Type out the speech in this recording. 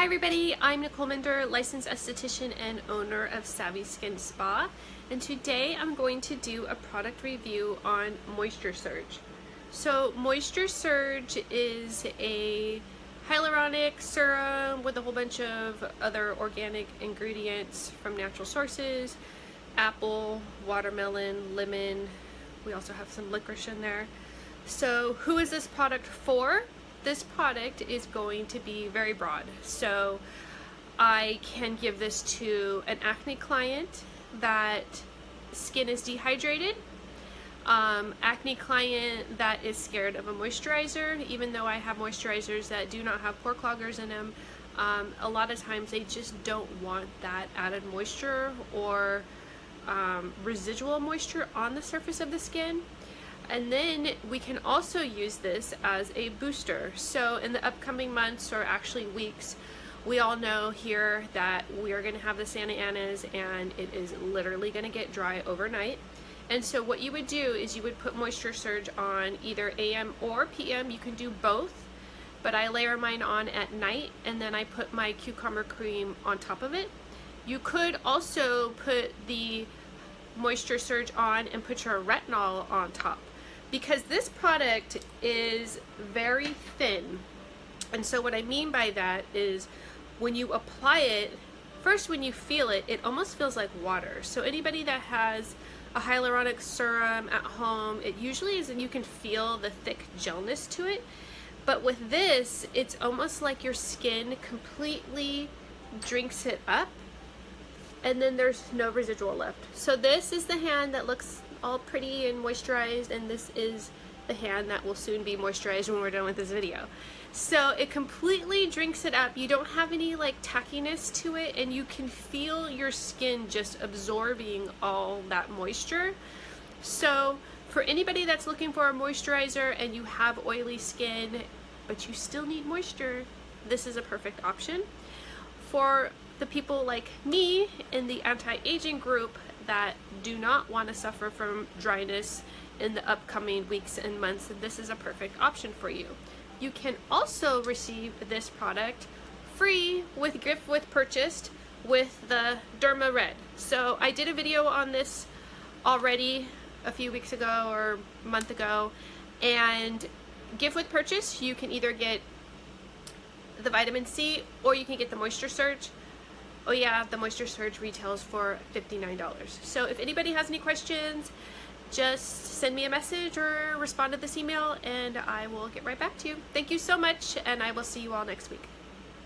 Hi everybody, I'm Nicole Mender, licensed esthetician and owner of Savvy Skin Spa, and today I'm going to do a product review on Moisture Surge. So Moisture Surge is a hyaluronic serum with a whole bunch of other organic ingredients from natural sources: apple, watermelon, lemon. We also have some licorice in there. So who is this product for? This product is going to be very broad. So I can give this to an acne client that skin is dehydrated, acne client that is scared of a moisturizer, even though I have moisturizers that do not have pore cloggers in them. A lot of times they just don't want that added moisture or residual moisture on the surface of the skin. And then we can also use this as a booster. So in the upcoming months, or actually weeks, we all know here that we are going to have the Santa Anas and it is literally going to get dry overnight. And so what you would do is you would put Moisture Surge on either AM or PM. You can do both, but I layer mine on at night and then I put my cucumber cream on top of it. You could also put the Moisture Surge on and put your retinol on top, because this product is very thin. And so what I mean by that is when you apply it, first when you feel it, it almost feels like water. So anybody that has a hyaluronic serum at home, it usually is, and you can feel the thick gelness to it. But with this, it's almost like your skin completely drinks it up and then there's no residual left. So this is the hand that looks all pretty and moisturized, and this is the hand that will soon be moisturized when we're done with this video. So it completely drinks it up. You don't have any like tackiness to it, and you can feel your skin just absorbing all that moisture. So for anybody that's looking for a moisturizer and you have oily skin but you still need moisture, this is a perfect option. For the people like me in the anti-aging group that do not want to suffer from dryness in the upcoming weeks and months, this is a perfect option for you. You can also receive this product free with gift with purchase with the Derma Red. So I did a video on this already a few weeks ago or a month ago, and gift with purchase you can either get the vitamin C or you can get the Moisture Surge. Oh yeah, the Moisture Surge retails for $59. So if anybody has any questions, just send me a message or respond to this email and I will get right back to you. Thank you so much, and I will see you all next week.